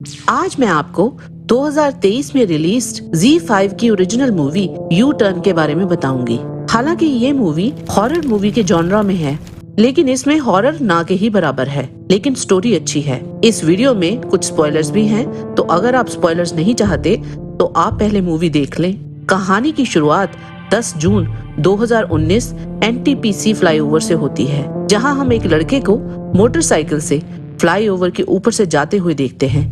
आज मैं आपको 2023 में रिलीज्ड Z5 की ओरिजिनल मूवी यू टर्न के बारे में बताऊंगी। हालांकि ये मूवी हॉरर मूवी के जॉनरा में है, लेकिन इसमें हॉरर ना के ही बराबर है, लेकिन स्टोरी अच्छी है। इस वीडियो में कुछ स्पॉयलर्स भी हैं, तो अगर आप स्पॉयलर्स नहीं चाहते तो आप पहले मूवी देख लें। कहानी की शुरुआत 10 जून 2019 NTPC फ्लाईओवर से होती है, जहां हम एक लड़के को मोटरसाइकिल से फ्लाईओवर के ऊपर से जाते हुए देखते हैं।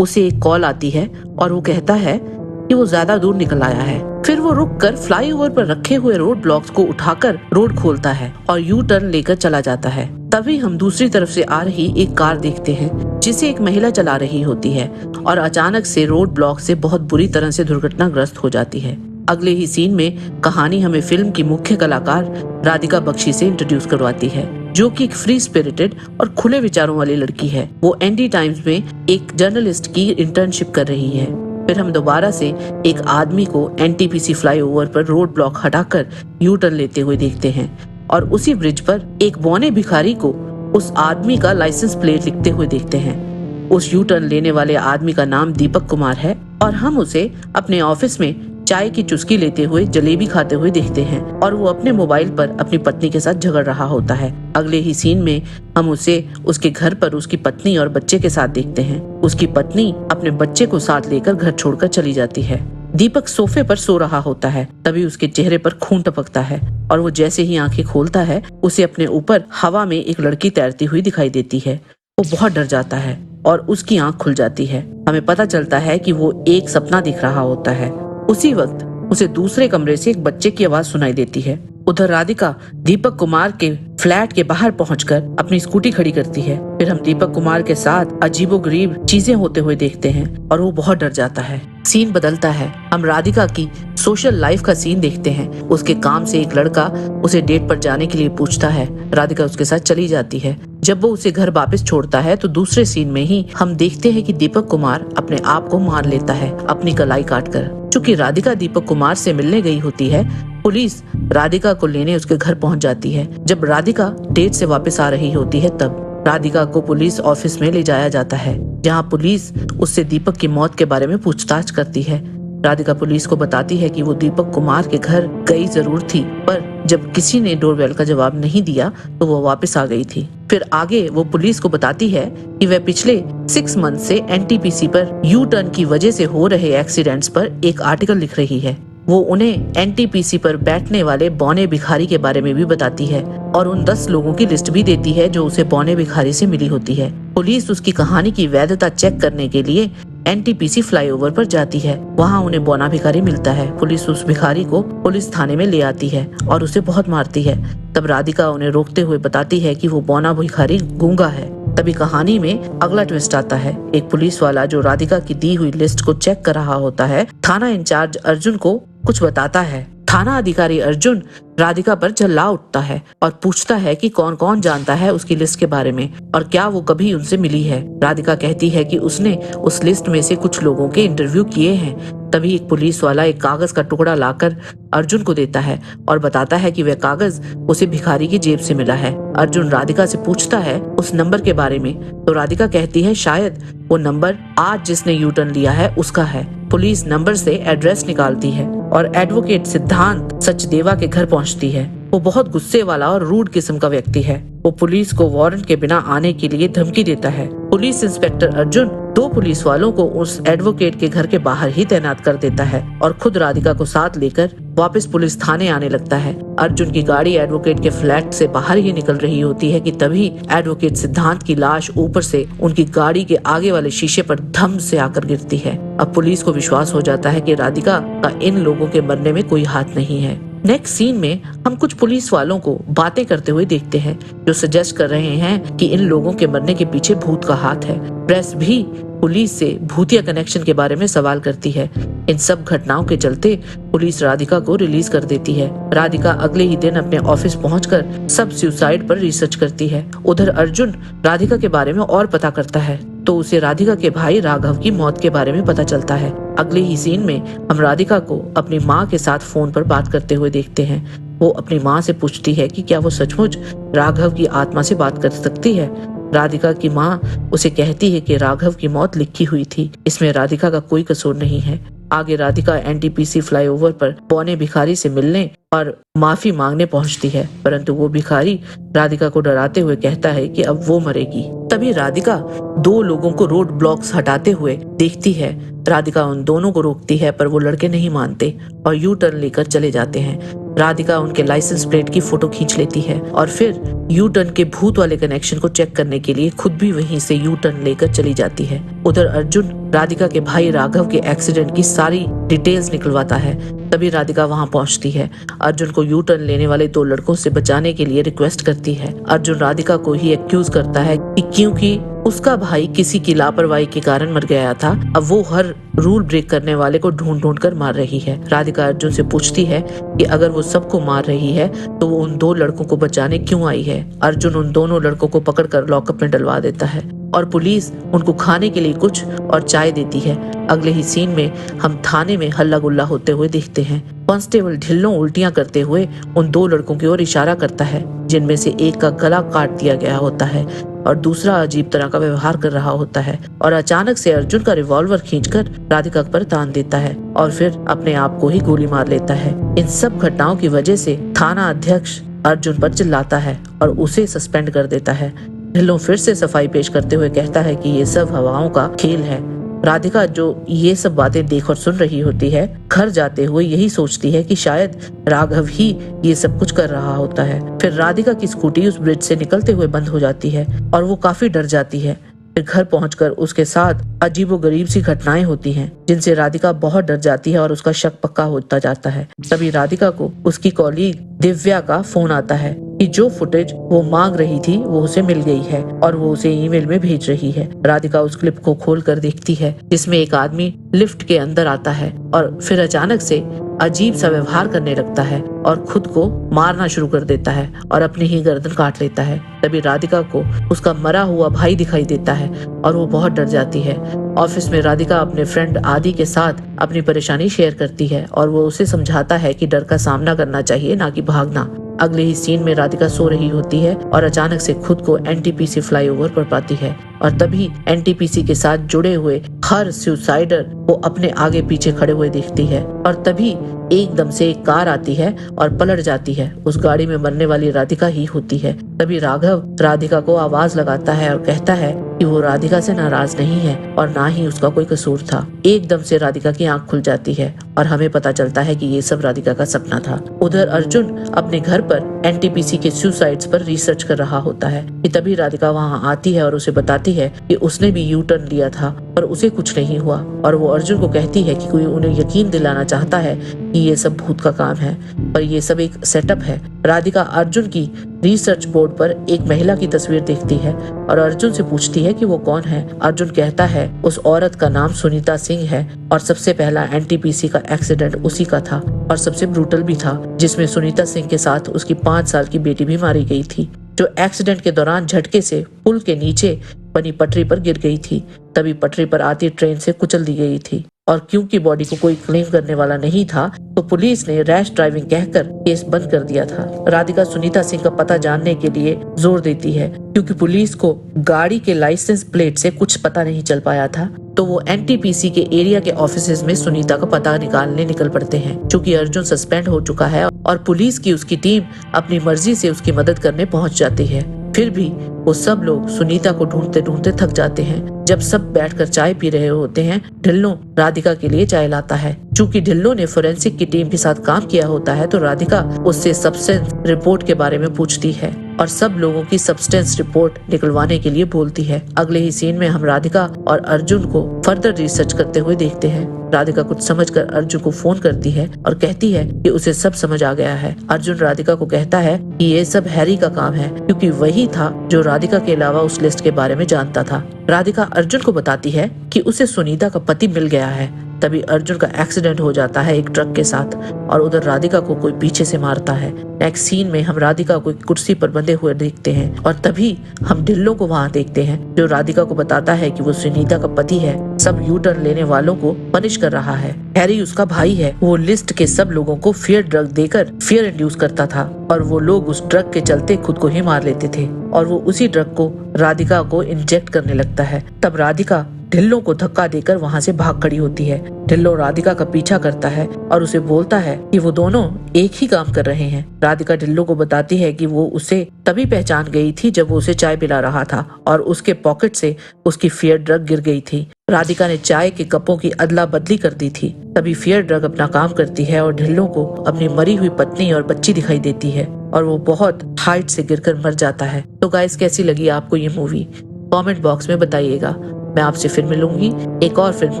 उसे एक कॉल आती है और वो कहता है कि वो ज्यादा दूर निकल आया है। फिर वो रुककर फ्लाईओवर पर रखे हुए रोड ब्लॉक्स को उठाकर रोड खोलता है और यू टर्न लेकर चला जाता है। तभी हम दूसरी तरफ से आ रही एक कार देखते हैं, जिसे एक महिला चला रही होती है और अचानक से रोड ब्लॉक से बहुत बुरी तरह से दुर्घटनाग्रस्त हो जाती है। अगले ही सीन में कहानी हमें फिल्म की मुख्य कलाकार राधिका बख्शी से इंट्रोड्यूस करवाती है, जो कि एक फ्री स्पिरिटेड और खुले विचारों वाली लड़की है। वो एनडी टाइम्स में एक जर्नलिस्ट की इंटर्नशिप कर रही है। फिर हम दोबारा से एक आदमी को एनटीपीसी फ्लाईओवर पर रोड ब्लॉक हटाकर यू टर्न लेते हुए देखते हैं और उसी ब्रिज पर एक बौने भिखारी को उस आदमी का लाइसेंस प्लेट लिखते हुए देखते हैं। उस यू टर्न लेने वाले आदमी का नाम दीपक कुमार है और हम उसे अपने ऑफिस में चाय की चुस्की लेते हुए जलेबी खाते हुए देखते हैं और वो अपने मोबाइल पर अपनी पत्नी के साथ झगड़ रहा होता है। अगले ही सीन में हम उसे उसके घर पर उसकी पत्नी और बच्चे के साथ देखते हैं। उसकी पत्नी अपने बच्चे को साथ लेकर घर छोड़कर चली जाती है। दीपक सोफे पर सो रहा होता है, तभी उसके चेहरे पर खून टपकता है और वो जैसे ही आंखें खोलता है, उसे अपने ऊपर हवा में एक लड़की तैरती हुई दिखाई देती है। वो बहुत डर जाता है और उसकी आंख खुल जाती है। हमें पता चलता है कि वो एक सपना दिख रहा होता है। उसी वक्त उसे दूसरे कमरे से एक बच्चे की आवाज सुनाई देती है। उधर राधिका दीपक कुमार के फ्लैट के बाहर पहुंचकर अपनी स्कूटी खड़ी करती है। फिर हम दीपक कुमार के साथ अजीबोगरीब चीजें होते हुए देखते हैं और वो बहुत डर जाता है। सीन बदलता है, हम राधिका की सोशल लाइफ का सीन देखते हैं। उसके काम से एक लड़का उसे डेट पर जाने के लिए पूछता है। राधिका उसके साथ चली जाती है। जब वो उसे घर वापस छोड़ता है तो दूसरे सीन में ही हम देखते हैं कि दीपक कुमार अपने आप को मार लेता है अपनी कलाई काटकर। चूंकि राधिका दीपक कुमार से मिलने गई होती है, पुलिस राधिका को लेने उसके घर पहुंच जाती है। जब राधिका डेट से वापस आ रही होती है, तब राधिका को पुलिस ऑफिस में ले जाया जाता है, जहां पुलिस उससे दीपक की मौत के बारे में पूछताछ करती है। राधिका पुलिस को बताती है कि वो दीपक कुमार के घर गई जरूर थी, पर जब किसी ने डोरबेल का जवाब नहीं दिया तो वो वापस आ गई थी। फिर आगे वो पुलिस को बताती है कि वह पिछले 6 मंथ से एनटीपीसी पर यू टर्न की वजह से हो रहे एक्सीडेंट्स पर एक आर्टिकल लिख रही है। वो उन्हें एनटीपीसी पर बैठने वाले बौने भिखारी के बारे में भी बताती है और उन 10 लोगों की लिस्ट भी देती है जो उसे बौने भिखारी से मिली होती है। पुलिस उसकी कहानी की वैधता चेक करने के लिए एनटीपीसी फ्लाईओवर पर जाती है। वहाँ उन्हें बौना भिखारी मिलता है। पुलिस उस भिखारी को पुलिस थाने में ले आती है और उसे बहुत मारती है। तब राधिका उन्हें रोकते हुए बताती है कि वो बौना भिखारी गूंगा है। तभी कहानी में अगला ट्विस्ट आता है। एक पुलिस वाला जो राधिका की दी हुई लिस्ट को चेक कर रहा होता है, थाना इंचार्ज अर्जुन को कुछ बताता है। थाना अधिकारी अर्जुन राधिका पर चिल्ला उठता है और पूछता है कि कौन कौन जानता है उसकी लिस्ट के बारे में और क्या वो कभी उनसे मिली है। राधिका कहती है कि उसने उस लिस्ट में से कुछ लोगों के इंटरव्यू किए हैं। तभी एक पुलिस वाला एक कागज का टुकड़ा लाकर अर्जुन को देता है और बताता है कि वह कागज उसे भिखारी की जेब से मिला है। अर्जुन राधिका से पूछता है उस नंबर के बारे में, तो राधिका कहती है शायद वो नंबर आज जिसने यू टर्न लिया है उसका है। पुलिस नंबर से एड्रेस निकालती है और एडवोकेट सिद्धांत सचदेवा के घर पहुंचती है। वो बहुत गुस्से वाला और रूड किस्म का व्यक्ति है। वो पुलिस को वारंट के बिना आने के लिए धमकी देता है। पुलिस इंस्पेक्टर अर्जुन 2 पुलिस वालों को उस एडवोकेट के घर के बाहर ही तैनात कर देता है और खुद राधिका को साथ लेकर वापस पुलिस थाने आने लगता है। अर्जुन की गाड़ी एडवोकेट के फ्लैट से बाहर ही निकल रही होती है कि तभी एडवोकेट सिद्धांत की लाश ऊपर से उनकी गाड़ी के आगे वाले शीशे पर धम से आकर गिरती है। अब पुलिस को विश्वास हो जाता है कि राधिका का इन लोगों के मरने में कोई हाथ नहीं है। नेक्स्ट सीन में हम कुछ पुलिस वालों को बातें करते हुए देखते हैं, जो सजेस्ट कर रहे हैं कि इन लोगों के मरने के पीछे भूत का हाथ है। प्रेस भी पुलिस से भूतिया कनेक्शन के बारे में सवाल करती है। इन सब घटनाओं के चलते पुलिस राधिका को रिलीज कर देती है। राधिका अगले ही दिन अपने ऑफिस पहुंचकर सब सुसाइड पर रिसर्च करती है। उधर अर्जुन राधिका के बारे में और पता करता है, तो उसे राधिका के भाई राघव की मौत के बारे में पता चलता है। अगले ही सीन में हम राधिका को अपनी माँ के साथ फोन पर बात करते हुए देखते हैं। वो अपनी माँ से पूछती है कि क्या वो सचमुच राघव की आत्मा से बात कर सकती है। राधिका की माँ उसे कहती है कि राघव की मौत लिखी हुई थी, इसमें राधिका का कोई कसूर नहीं है। आगे राधिका एनटीपीसी फ्लाईओवर पर पौने भिखारी से मिलने और माफी मांगने पहुंचती है, परंतु वो भिखारी राधिका को डराते हुए कहता है कि अब वो मरेगी। तभी राधिका दो लोगों को रोड ब्लॉक्स हटाते हुए देखती है। राधिका उन दोनों को रोकती है, पर वो लड़के नहीं मानते और यू टर्न लेकर चले जाते हैं। राधिका उनके लाइसेंस प्लेट की फोटो खींच लेती है और फिर यू टर्न के भूत वाले कनेक्शन को चेक करने के लिए खुद भी वहीं से यू टर्न लेकर चली जाती है। उधर अर्जुन राधिका के भाई राघव के एक्सीडेंट की सारी डिटेल्स निकलवाता है। तभी राधिका वहां पहुंचती है। अर्जुन को यू टर्न लेने वाले दो लड़कों से बचाने के लिए रिक्वेस्ट करती है। अर्जुन राधिका को ही एक्यूज करता है कि क्योंकि उसका भाई किसी की लापरवाही के कारण मर गया था, अब वो हर रूल ब्रेक करने वाले को ढूंढ ढूंढ कर मार रही है। राधिका अर्जुन से पूछती है कि अगर वो सबको मार रही है तो वो उन दो लड़कों को बचाने क्यों आई है। अर्जुन उन दोनों लड़कों को पकड़कर लॉकअप में डलवा देता है और पुलिस उनको खाने के लिए कुछ और चाय देती है। अगले ही सीन में हम थाने में हल्ला गुल्ला होते हुए देखते हैं। कांस्टेबल ढिल्लों उल्टियां करते हुए उन दो लड़कों की ओर इशारा करता है, जिनमें से एक का गला काट दिया गया होता है और दूसरा अजीब तरह का व्यवहार कर रहा होता है। और अचानक से अर्जुन का रिवॉल्वर खींचकर राधिका पर तान देता है और फिर अपने आप को ही गोली मार लेता है। इन सब घटनाओं की वजह से थाना अध्यक्ष अर्जुन पर चिल्लाता है और उसे सस्पेंड कर देता है। ढिल्लों फिर से सफाई पेश करते हुए कहता है कि ये सब हवाओं का खेल है। राधिका जो ये सब बातें देख और सुन रही होती है, घर जाते हुए यही सोचती है कि शायद राघव ही ये सब कुछ कर रहा होता है। फिर राधिका की स्कूटी उस ब्रिज से निकलते हुए बंद हो जाती है और वो काफी डर जाती है। फिर घर पहुंचकर उसके साथ अजीबोगरीब सी घटनाएं होती हैं, जिनसे राधिका बहुत डर जाती है और उसका शक पक्का होता जाता है। तभी राधिका को उसकी कॉलीग दिव्या का फोन आता है कि जो फुटेज वो मांग रही थी वो उसे मिल गई है और वो उसे ईमेल में भेज रही है। राधिका उस क्लिप को खोलकर देखती है, जिसमें एक आदमी लिफ्ट के अंदर आता है और फिर अचानक से अजीब सा व्यवहार करने लगता है और खुद को मारना शुरू कर देता है और अपनी ही गर्दन काट लेता है। तभी राधिका को उसका मरा हुआ भाई दिखाई देता है और वो बहुत डर जाती है। ऑफिस में राधिका अपने फ्रेंड आदि के साथ अपनी परेशानी शेयर करती है और वो उसे समझाता है कि डर का सामना करना चाहिए, ना कि भागना। अगले ही सीन में राधिका सो रही होती है और अचानक से खुद को एनटीपीसी फ्लाईओवर पर पाती है और तभी एनटीपीसी के साथ जुड़े हुए हर सुसाइडर को अपने आगे पीछे खड़े हुए देखती है और तभी एकदम से एक कार आती है और पलट जाती है। उस गाड़ी में मरने वाली राधिका ही होती है। तभी राघव राधिका को आवाज लगाता है और कहता है कि वो राधिका से नाराज नहीं है और ना ही उसका कोई कसूर था। एकदम से राधिका की आंख खुल जाती है और हमें पता चलता है कि ये सब राधिका का सपना था। उधर अर्जुन अपने घर पर एनटीपीसी के सुसाइड्स पर रिसर्च कर रहा होता है कि तभी राधिका वहाँ आती है और उसे बताती है कि उसने भी यू टर्न लिया था पर उसे कुछ नहीं हुआ और वो अर्जुन को कहती है कि कोई उन्हें यकीन दिलाना चाहता है कि ये सब भूत का काम है, पर ये सब एक सेटअप है। राधिका अर्जुन की रिसर्च बोर्ड पर एक महिला की तस्वीर देखती है और अर्जुन से पूछती है कि वो कौन है। अर्जुन कहता है उस औरत का नाम सुनीता सिंह है और सबसे पहला एनटीपीसी का एक्सीडेंट उसी का था और सबसे ब्रूटल भी था, जिसमें सुनीता सिंह के साथ उसकी 5 साल की बेटी भी मारी गई थी, जो एक्सीडेंट के दौरान झटके से पुल के नीचे बनी पटरी पर गिर गई थी। तभी पटरी पर आती ट्रेन से कुचल दी गई थी और क्योंकि बॉडी को कोई क्लेम करने वाला नहीं था तो पुलिस ने रैश ड्राइविंग कहकर केस बंद कर दिया था। राधिका सुनीता सिंह का पता जानने के लिए जोर देती है क्योंकि पुलिस को गाड़ी के लाइसेंस प्लेट से कुछ पता नहीं चल पाया था, तो वो एनटीपीसी के एरिया के ऑफिसेज में सुनीता का पता निकालने निकल पड़ते हैं। चूंकि अर्जुन सस्पेंड हो चुका है और पुलिस की उसकी टीम अपनी मर्जी से उसकी मदद करने पहुंच जाती है, फिर भी वो सब लोग सुनीता को ढूंढते ढूंढते थक जाते हैं। जब सब बैठकर चाय पी रहे होते हैं, ढिल्लों राधिका के लिए चाय लाता है। चूंकि ढिल्लों ने फोरेंसिक की टीम के साथ काम किया होता है तो राधिका उससे सब्सटेंस रिपोर्ट के बारे में पूछती है और सब लोगों की सब्सटेंस रिपोर्ट निकलवाने के लिए बोलती है। अगले ही सीन में हम राधिका और अर्जुन को फर्दर रिसर्च करते हुए देखते हैं। राधिका कुछ समझकर अर्जुन को फोन करती है और कहती है कि उसे सब समझ आ गया है। अर्जुन राधिका को कहता है कि ये सब हैरी का काम है क्योंकि वही था जो राधिका के अलावा उस लिस्ट के बारे में जानता था। राधिका अर्जुन को बताती है कि उसे सुनीता का पति मिल गया है। तभी अर्जुन का एक्सीडेंट हो जाता है एक ट्रक के साथ और उधर राधिका को कोई पीछे से मारता है। नेक्स्ट सीन में हम राधिका को एक कुर्सी पर बंधे हुए देखते हैं और तभी हम ढिल्लो को वहाँ देखते हैं जो राधिका को बताता है कि वो सुनीता का पति है, सब यू टर्न लेने वालों को पनिश कर रहा है। हैरी उसका भाई है, वो लिस्ट के सब लोगों को फियर ड्रग देकर फियर इंड्यूस करता था और वो लोग उस ड्रग के चलते खुद को ही मार लेते थे और वो उसी ड्रग को राधिका को इंजेक्ट करने लगता है। तब राधिका ढिल्लो को धक्का देकर वहाँ से भाग खड़ी होती है। ढिल्लो राधिका का पीछा करता है और उसे बोलता है कि वो दोनों एक ही काम कर रहे हैं। राधिका ढिल्लो को बताती है कि वो उसे तभी पहचान गई थी जब वो उसे चाय पिला रहा था और उसके पॉकेट से उसकी फियर ड्रग गिर गई थी। राधिका ने चाय के कपों की अदला बदली कर दी थी। तभी फियर ड्रग अपना काम करती है और ढिल्लो को अपनी मरी हुई पत्नी और बच्ची दिखाई देती है और वो बहुत हाइट से गिरकर मर जाता है। तो गाइस, कैसी लगी आपको ये मूवी? कमेंट बॉक्स में बताइएगा। मैं आपसे फिर मिलूंगी एक और फिल्म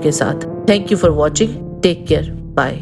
के साथ। Thank you for watching. Take care. Bye.